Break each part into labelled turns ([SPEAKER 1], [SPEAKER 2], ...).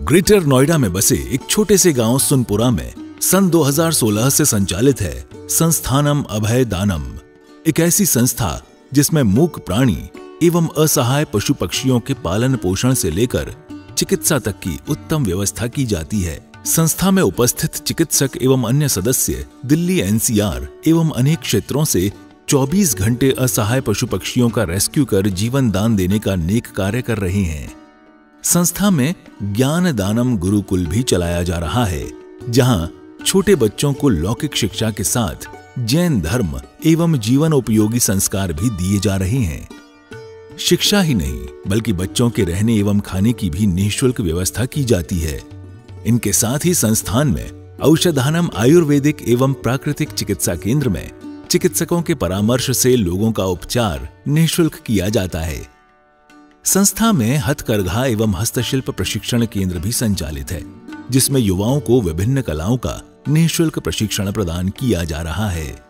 [SPEAKER 1] Greater Noida में बसे एक छोटे से गांव सुनपुरा में सन 2016 से संचालित है संस्थानम अभय दानम, एक ऐसी संस्था जिसमें मूक प्राणी एवं असहाय पशु पक्षियों के पालन पोषण से लेकर चिकित्सा तक की उत्तम व्यवस्था की जाती है। संस्था में उपस्थित चिकित्सक एवं अन्य सदस्य दिल्ली एनसीआर एवं अनेक क्षेत्रों से 24 घंटे असहाय पशु पक्षियों का रेस्क्यू कर जीवन दान देने का नेक कार्य कर रहे हैं। संस्था में ज्ञान दानम गुरुकुल भी चलाया जा रहा है, जहां छोटे बच्चों को लौकिक शिक्षा के साथ जैन धर्म एवं जीवन उपयोगी संस्कार भी दिए जा रहे हैं। शिक्षा ही नहीं बल्कि बच्चों के रहने एवं खाने की भी निःशुल्क व्यवस्था की जाती है। इनके साथ ही संस्थान में औषधानम आयुर्वेदिक एवं प्राकृतिक चिकित्सा केंद्र में चिकित्सकों के परामर्श से लोगों का उपचार निःशुल्क किया जाता है। संस्था में हथकरघा एवं हस्तशिल्प प्रशिक्षण केंद्र भी संचालित है, जिसमें युवाओं को विभिन्न कलाओं का निःशुल्क प्रशिक्षण प्रदान किया जा रहा है।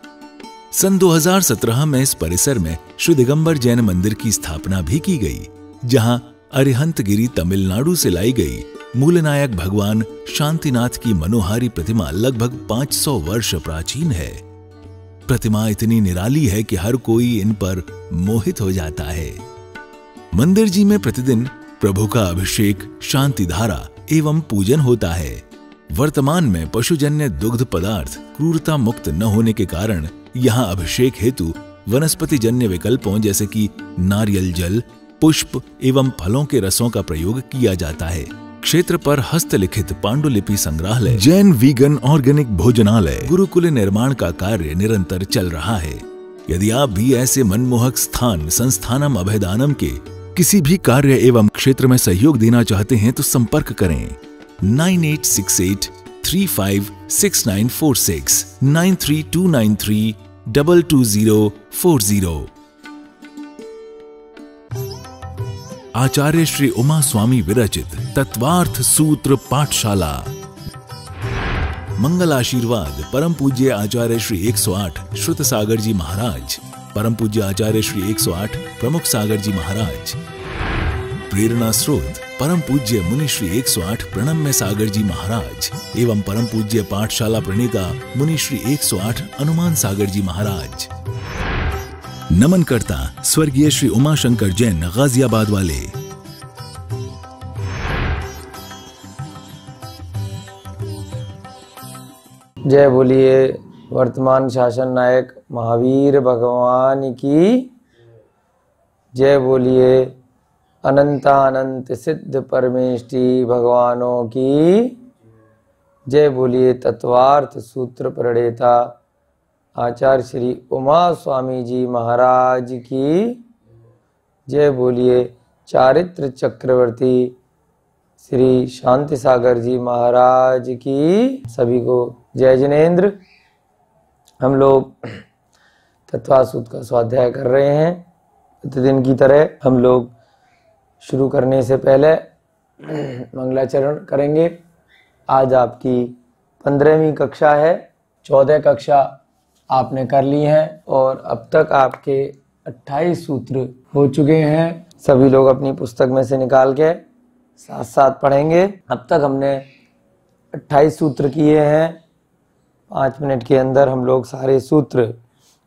[SPEAKER 1] सन 2017 में इस परिसर में श्री दिगंबर जैन मंदिर की स्थापना भी की गई, जहां अरिहंतगिरी तमिलनाडु से लाई गई मूलनायक भगवान शांतिनाथ की मनोहारी प्रतिमा लगभग 500 वर्ष प्राचीन है। प्रतिमा इतनी निराली है कि हर कोई इन पर मोहित हो जाता है। मंदिर जी में प्रतिदिन प्रभु का अभिषेक, शांति धारा एवं पूजन होता है। वर्तमान में पशुजन्य दुग्ध पदार्थ क्रूरता मुक्त न होने के कारण यहाँ अभिषेक हेतु वनस्पति जन्य विकल्पों जैसे कि नारियल जल, पुष्प एवं फलों के रसों का प्रयोग किया जाता है। क्षेत्र पर हस्तलिखित पांडुलिपि संग्रहालय, जैन वीगन ऑर्गेनिक भोजनालय, गुरुकुल निर्माण का कार्य निरंतर चल रहा है। यदि आप भी ऐसे मनमोहक स्थान संस्थानम अभयदानम के किसी भी कार्य एवं क्षेत्र में सहयोग देना चाहते हैं तो संपर्क करें 9868356946 9329322040। आचार्य श्री उमा स्वामी विरचित तत्वार्थ सूत्र पाठशाला। मंगल आशीर्वाद परम पूज्य आचार्य श्री 108 श्रुत सागर जी महाराज, परम पूज्य आचार्य श्री 108 प्रमुख सागर जी महाराज। प्रेरणा स्रोत परम पूज्य मुनि श्री 108 प्रणम्य सागर जी महाराज एवं परम पूज्य पाठशाला प्रणेता मुनि श्री 108 अनुमान सागर जी महाराज। नमन करता स्वर्गीय श्री उमाशंकर जैन गाजियाबाद वाले।
[SPEAKER 2] जय बोलिए वर्तमान शासन नायक महावीर भगवान की। जय बोलिए अनंतानंत सिद्ध परमेष्टि भगवानों की। जय बोलिए तत्वार्थ सूत्र प्रणेता आचार्य श्री उमा स्वामी जी महाराज की। जय बोलिए चारित्र चक्रवर्ती श्री शांति सागर जी महाराज की। सभी को जय जिनेन्द्र। हम लोग तत्वार्थ सूत्र का स्वाध्याय कर रहे हैं। प्रतिदिन की तरह हम लोग शुरू करने से पहले मंगलाचरण करेंगे। आज आपकी 15वीं कक्षा है। 14 कक्षा आपने कर ली हैं और अब तक आपके 28 सूत्र हो चुके हैं। सभी लोग अपनी पुस्तक में से निकाल के साथ साथ पढ़ेंगे। अब तक हमने 28 सूत्र किए हैं। 5 मिनट के अंदर हम लोग सारे सूत्र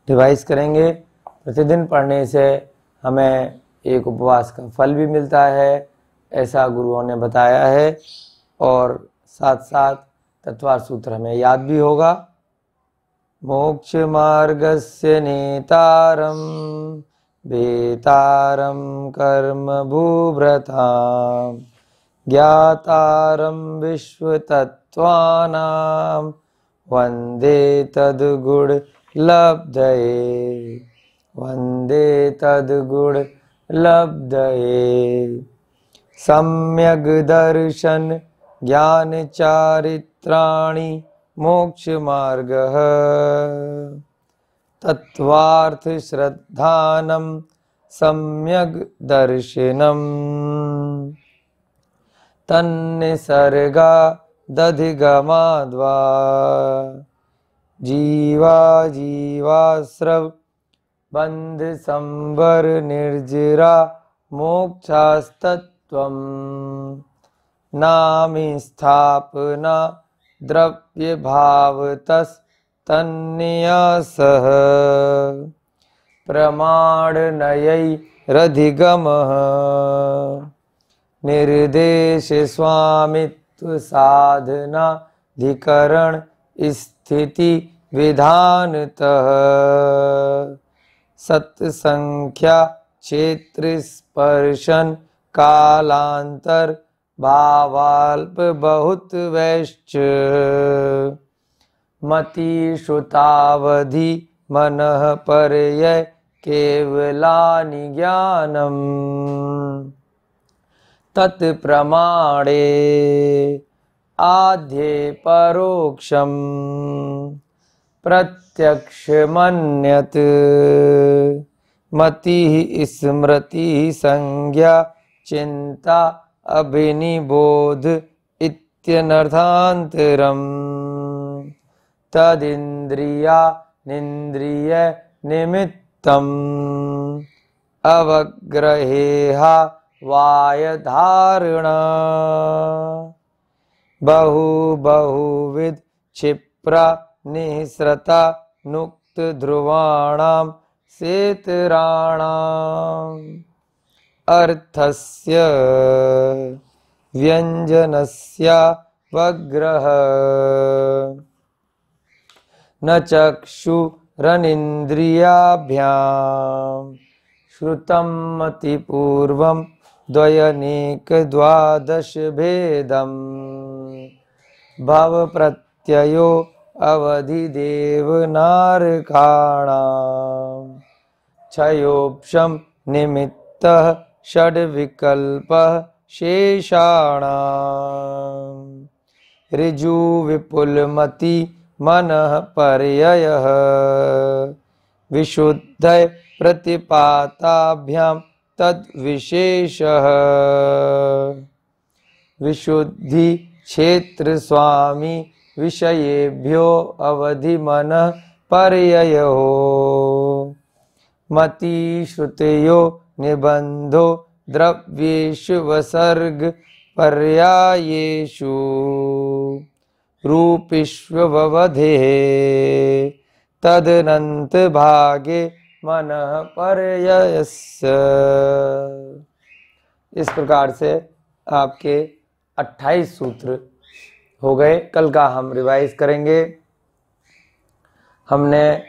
[SPEAKER 2] रिवाइज करेंगे। प्रतिदिन पढ़ने से हमें एक उपवास का फल भी मिलता है, ऐसा गुरुओं ने बताया है, और साथ साथ तत्वार्थ सूत्र हमें याद भी होगा। मोक्ष मार्गस्य नेतारम वेतारम कर्म भूभृताम ज्ञातारम विश्व तत्वानाम वंदे तद्गुण लब्धये, वंदे तद्गुण लब्धये। सम्यग् दर्शन ज्ञान चारित्राणि मोक्ष मार्गः तत्वार्थ श्रद्धानम सम्यग् दर्शनम तन्निसर्गा दधिगमाद्वा जीवा जीवाश्रव बंध संवर निर्जरा मोक्षास्तत्वम् नामी स्थापना द्रव्य भावतस् तन्न्यासः प्रमाणनयैरधिगमः निर्देश स्वामित्व साधनाधिकरण स्थिति विधानतः सत्संख्या क्षेत्र स्पर्शन कालांतर भावाल्प बहुत वैश्च मति श्रुतावधि मनः पर्यय केवलानि ज्ञानम् तत्प्रमाणे आद्ये परोक्षम प्रत्यक्षमन्यत् मति स्मृति संज्ञा चिंता अभिनिबोध इत्यनर्थान्तरम् तदिन्द्रिया निन्द्रिय निमित्तम् अवग्रहेहा वायधारणा बहुविध क्षिप्रा निःसृता नुक्त ध्रुवाणां सेतराणाम् अर्थस्य व्यंजनस्य वग्रह न चक्षुरनिन्द्रियाभ्याम् श्रुतं मतिपूर्वं द्वयनेक द्वादश भेदम् भव प्रत्ययो अवधि देवनारकाणाम् क्षयोक्षम निमित्तः षड् विकल्पः शेषाणाम् ऋजु विपुलमति मनः पर्ययः विशुद्ध प्रतिपाताभ्यां तद्विशेषः विशुद्धि क्षेत्र स्वामी विषयेभ्यो अवधि मनः पर्ययो मति श्रुतयो निबंधो द्रव्येषु वसर्ग पर्यायेषु रूपिष्ववधे तदनंत भागे मनः पर्ययस्य। इस प्रकार से आपके 28 सूत्र हो गए। कल का हम रिवाइज करेंगे। हमने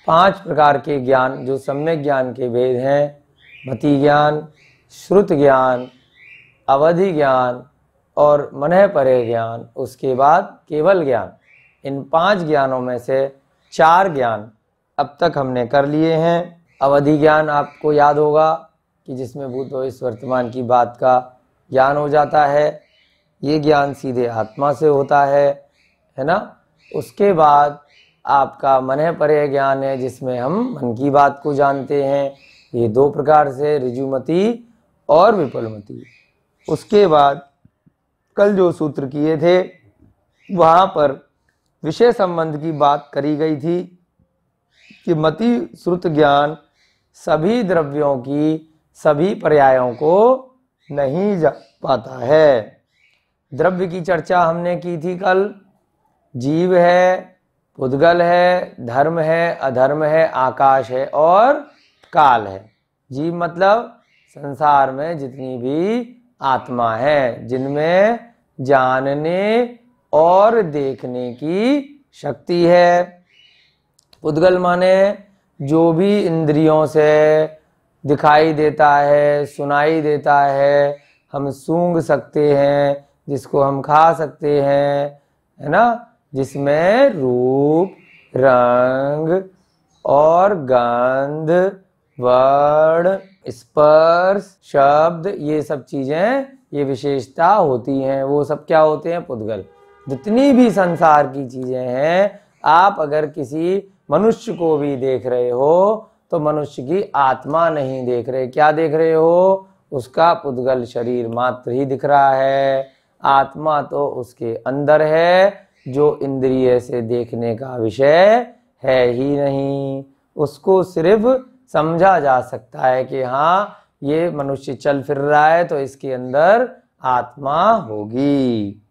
[SPEAKER 2] 5 प्रकार के ज्ञान जो सम्यक ज्ञान के भेद हैं, मति ज्ञान, श्रुत ज्ञान, अवधि ज्ञान और मनः परे ज्ञान, उसके बाद केवल ज्ञान, इन 5 ज्ञानों में से 4 ज्ञान अब तक हमने कर लिए हैं। अवधि ज्ञान आपको याद होगा कि जिसमें भूत भविष्य वर्तमान की बात का ज्ञान हो जाता है। ये ज्ञान सीधे आत्मा से होता है ना। उसके बाद आपका मनः परे ज्ञान है जिसमें हम मन की बात को जानते हैं। ये 2 प्रकार से, ऋजुमति और विपुलमति। उसके बाद कल जो सूत्र किए थे वहाँ पर विषय संबंध की बात करी गई थी कि मति श्रुत ज्ञान सभी द्रव्यों की सभी पर्यायों को नहीं जा पाता है। द्रव्य की चर्चा हमने की थी कल। जीव है, पुद्गल है, धर्म है, अधर्म है, आकाश है और काल है। जीव मतलब संसार में जितनी भी आत्मा है जिनमें जानने और देखने की शक्ति है। पुद्गल माने जो भी इंद्रियों से दिखाई देता है, सुनाई देता है, हम सूंघ सकते हैं, जिसको हम खा सकते हैं, है ना, जिसमें रूप, रंग और गंध, वर्ण, स्पर्श, शब्द, ये सब चीजें, ये विशेषता होती हैं। वो सब क्या होते हैं? पुद्गल। जितनी भी संसार की चीजें हैं, आप अगर किसी मनुष्य को भी देख रहे हो तो मनुष्य की आत्मा नहीं देख रहे। क्या देख रहे हो? उसका पुद्गल शरीर मात्र ही दिख रहा है। आत्मा तो उसके अंदर है जो इंद्रिय से देखने का विषय है ही नहीं। उसको सिर्फ समझा जा सकता है कि हाँ, ये मनुष्य चल फिर रहा है तो इसके अंदर आत्मा होगी।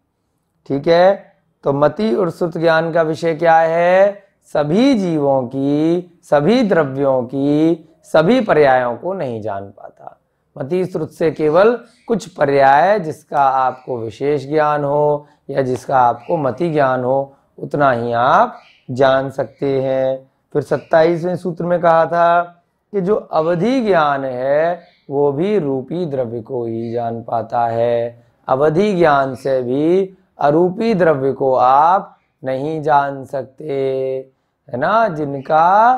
[SPEAKER 2] ठीक है, तो मति और श्रुत ज्ञान का विषय क्या है? सभी जीवों की, सभी द्रव्यों की, सभी पर्यायों को नहीं जान पाता। मति श्रुत से केवल कुछ पर्याय जिसका आपको विशेष ज्ञान हो या जिसका आपको मति ज्ञान हो, उतना ही आप जान सकते हैं। फिर 27वें सूत्र में कहा था कि जो अवधि ज्ञान है वो भी रूपी द्रव्य को ही जान पाता है। अवधि ज्ञान से भी अरूपी द्रव्य को आप नहीं जान सकते, है ना। जिनका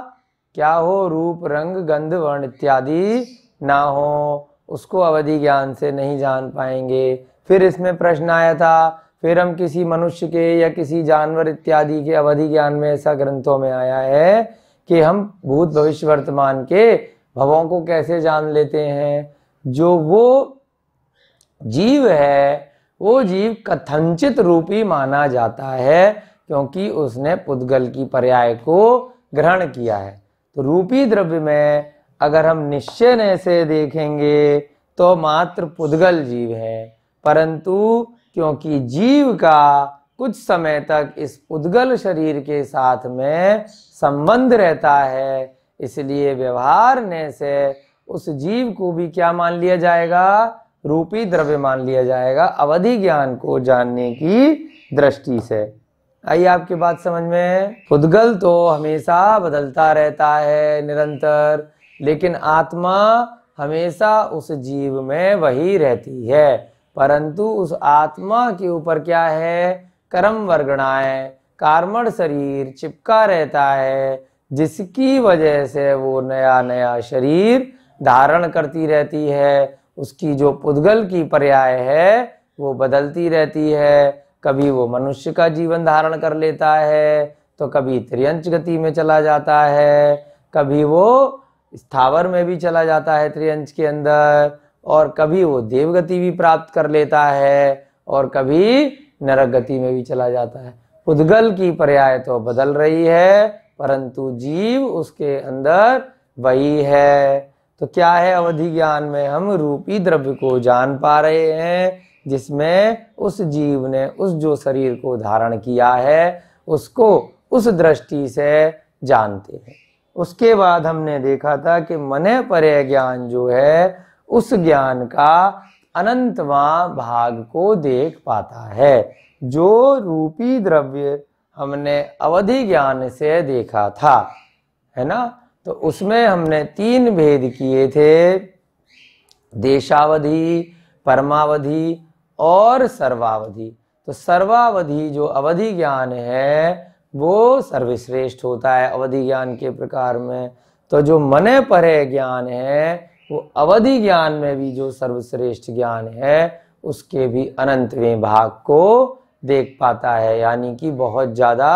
[SPEAKER 2] क्या हो, रूप रंग गंध वर्ण इत्यादि ना हो, उसको अवधि ज्ञान से नहीं जान पाएंगे। फिर इसमें प्रश्न आया था, फिर हम किसी मनुष्य के या किसी जानवर इत्यादि के अवधि ज्ञान में, ऐसा ग्रंथों में आया है कि हम भूत भविष्य वर्तमान के भवों को कैसे जान लेते हैं। जो वो जीव है वो जीव कथंचित रूपी माना जाता है, क्योंकि उसने पुद्गल की पर्याय को ग्रहण किया है। तो रूपी द्रव्य में अगर हम निश्चय से देखेंगे तो मात्र पुद्गल जीव है, परंतु क्योंकि जीव का कुछ समय तक इस पुद्गल शरीर के साथ में संबंध रहता है, इसलिए व्यवहार ने से उस जीव को भी क्या मान लिया जाएगा? रूपी द्रव्य मान लिया जाएगा, अवधि ज्ञान को जानने की दृष्टि से। आइए आपकी बात समझ में। पुद्गल तो हमेशा बदलता रहता है निरंतर, लेकिन आत्मा हमेशा उस जीव में वही रहती है, परंतु उस आत्मा के ऊपर क्या है? कर्म वर्गणाएं, कार्मण शरीर चिपका रहता है, जिसकी वजह से वो नया नया शरीर धारण करती रहती है। उसकी जो पुद्गल की पर्याय है वो बदलती रहती है। कभी वो मनुष्य का जीवन धारण कर लेता है, तो कभी त्रियंच गति में चला जाता है, कभी वो स्थावर में भी चला जाता है त्रियंच के अंदर, और कभी वो देवगति भी प्राप्त कर लेता है, और कभी नरक गति में भी चला जाता है। पुद्गल की पर्याय तो बदल रही है, परंतु जीव उसके अंदर वही है। तो क्या है? अवधि ज्ञान में हम रूपी द्रव्य को जान पा रहे हैं, जिसमें उस जीव ने उस जो शरीर को धारण किया है उसको उस दृष्टि से जानते हैं। उसके बाद हमने देखा था कि मने परे ज्ञान जो है उस ज्ञान का अनंतवां भाग को देख पाता है। जो रूपी द्रव्य हमने अवधि ज्ञान से देखा था, है ना, तो उसमें हमने 3 भेद किए थे, देशावधि, परमावधि और सर्वावधि। तो सर्वावधि जो अवधि ज्ञान है वो सर्वश्रेष्ठ होता है अवधि ज्ञान के प्रकार में। तो जो मने परे ज्ञान है वो अवधि ज्ञान में भी जो सर्वश्रेष्ठ ज्ञान है उसके भी अनंतवें भाग को देख पाता है, यानी कि बहुत ज्यादा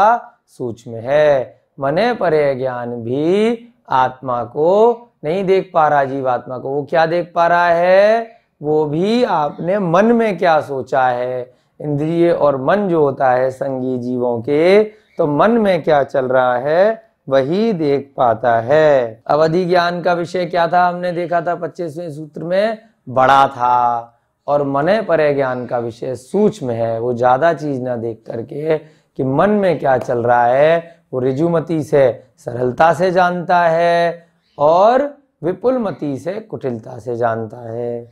[SPEAKER 2] सूक्ष्म है। मने परे ज्ञान भी आत्मा को नहीं देख पा रहा, जीवात्मा को। वो क्या देख पा रहा है? वो भी आपने मन में क्या सोचा है। इंद्रिय और मन जो होता है संगी जीवों के, तो मन में क्या चल रहा है वही देख पाता है। अवधि ज्ञान का विषय क्या था? हमने देखा था 25वें सूत्र में, बड़ा था। और मने परे ज्ञान का विषय सूक्ष्म है, वो ज्यादा चीज ना देख करके कि मन में क्या चल रहा है वो ऋजुमति से सरलता से जानता है और विपुलमति से कुटिलता से जानता है।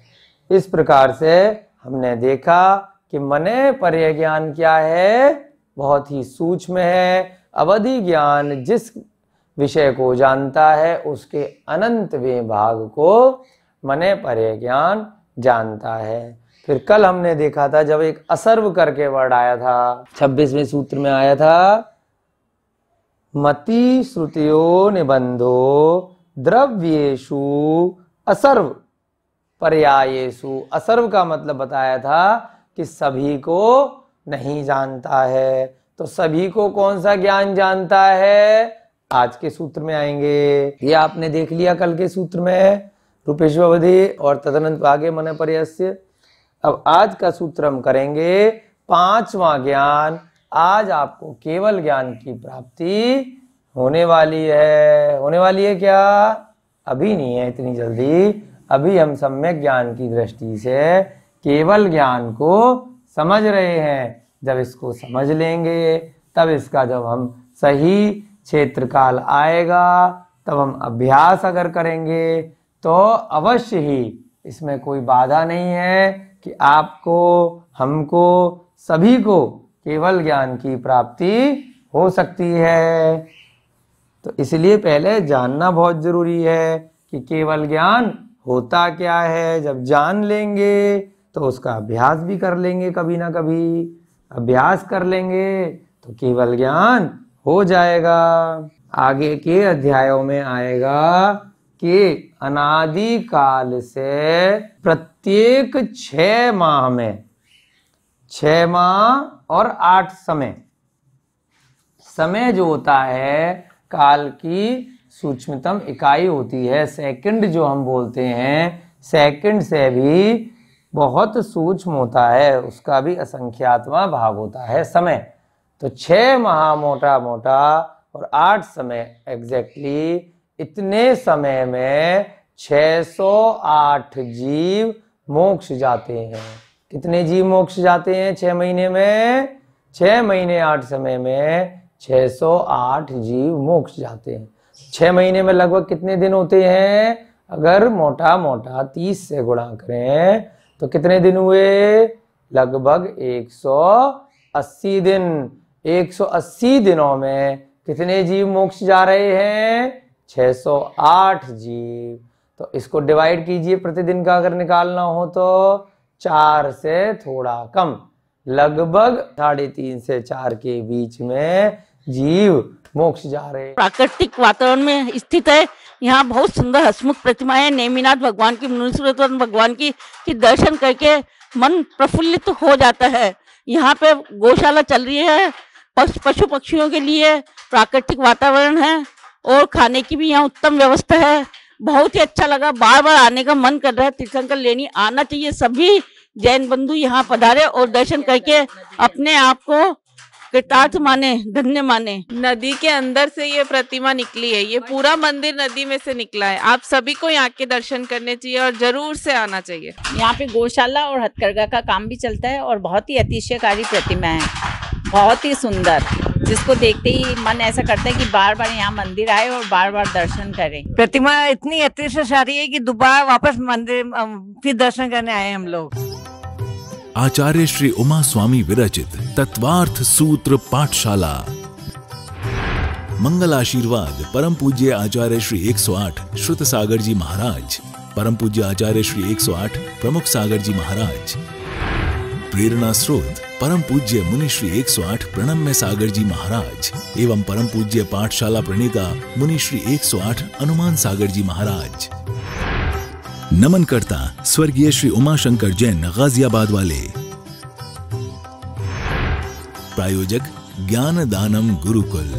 [SPEAKER 2] इस प्रकार से हमने देखा कि मने परे ज्ञान क्या है? बहुत ही सूक्ष्म है। अवधि ज्ञान जिस विषय को जानता है उसके अनंतवें भाग को मने परे ज्ञान जानता है। फिर कल हमने देखा था जब एक असर्व करके वर्ड आया था, 26वें सूत्र में आया था, मति श्रुतियो निबंधो द्रव्येषु असर्व पर्यायेषु। असर्व का मतलब बताया था कि सभी को नहीं जानता है। तो सभी को कौन सा ज्ञान जानता है? आज के सूत्र में आएंगे। ये आपने देख लिया कल के सूत्र में रूपेशु अवधि और तदनंत आगे मने पर्यस्य। अब आज का सूत्र हम करेंगे 5वां ज्ञान। आज आपको केवल ज्ञान की प्राप्ति होने वाली है। होने वाली है क्या? अभी नहीं है इतनी जल्दी। अभी हम सम्यक ज्ञान की दृष्टि से केवल ज्ञान को समझ रहे हैं। जब इसको समझ लेंगे तब इसका जब हम सही क्षेत्र काल आएगा तब हम अभ्यास अगर करेंगे तो अवश्य ही इसमें कोई बाधा नहीं है कि आपको, हमको, सभी को केवल ज्ञान की प्राप्ति हो सकती है। तो इसलिए पहले जानना बहुत जरूरी है कि केवल ज्ञान होता क्या है। जब जान लेंगे तो उसका अभ्यास भी कर लेंगे, कभी ना कभी अभ्यास कर लेंगे तो केवल ज्ञान हो जाएगा। आगे के अध्यायों में आएगा कि अनादि काल से प्रत्येक 6 माह में, 6 माह और 8 समय, समय जो होता है काल की सूक्ष्मतम इकाई होती है। सेकंड जो हम बोलते हैं, सेकंड से भी बहुत सूक्ष्म होता है, उसका भी असंख्यात्मा भाग होता है समय। तो 6 माह मोटा मोटा और 8 समय एग्जैक्टली, इतने समय में 608 जीव मोक्ष जाते हैं। कितने जीव मोक्ष जाते हैं 6 महीने में? 6 महीने 8 समय में 608 जीव मोक्ष जाते हैं। 6 महीने में लगभग कितने दिन होते हैं? अगर मोटा मोटा 30 से गुणा करें तो कितने दिन हुए? लगभग 180 दिन। 180 दिनों में कितने जीव मोक्ष जा रहे हैं? 608 जीव। तो इसको डिवाइड कीजिए, प्रतिदिन का अगर निकालना हो तो 4 से थोड़ा कम, लगभग 3.5 से 4 के बीच में जीव मोक्ष जा रहे हैं।
[SPEAKER 3] प्राकृतिक वातावरण में स्थित है। यहाँ बहुत सुंदर हसमुख प्रतिमाएं, नेमिनाथ भगवान की, मुनीश्वरनाथ भगवान की दर्शन करके मन प्रफुल्लित हो जाता है। यहाँ पे गौशाला चल रही है, पशु पक्षियों के लिए प्राकृतिक वातावरण है और खाने की भी यहाँ उत्तम व्यवस्था है। बहुत ही अच्छा लगा, बार बार आने का मन कर रहा है। तीर्थंकर लेनी आना चाहिए। सभी जैन बंधु यहाँ पधारे और दर्शन करके अपने आप को कृतार्थ माने, धन्य माने।
[SPEAKER 4] नदी के अंदर से ये प्रतिमा निकली है, ये पूरा मंदिर नदी में से निकला है। आप सभी को यहाँ के दर्शन करने चाहिए और जरूर से आना चाहिए।
[SPEAKER 5] यहाँ पे गौशाला और हथकरघा का काम भी चलता है और बहुत ही अतिशयकारी प्रतिमा है, बहुत ही सुंदर, जिसको देखते ही मन ऐसा करता है कि बार बार यहाँ मंदिर आए और बार बार दर्शन करें।
[SPEAKER 6] प्रतिमा इतनी अतिशयकारी है कि दोबारा वापस मंदिर फिर दर्शन करने आए हम लोग।
[SPEAKER 1] आचार्य श्री उमा स्वामी विरचित तत्वार्थ सूत्र पाठशाला। मंगल आशीर्वाद परम पूज्य आचार्य श्री 108 श्रुत सागर जी महाराज, परम पूज्य आचार्य श्री 108 प्रमुख सागर जी महाराज। प्रेरणा स्रोत परम पूज्य मुनि श्री 108 प्रणम्य सागर जी महाराज एवं परम पूज्य पाठशाला प्रणेता मुनि श्री 108 हनुमान सागर जी महाराज। नमन करता स्वर्गीय श्री उमाशंकर जैन गाजियाबाद वाले। प्रायोजक ज्ञान दानम गुरुकुल।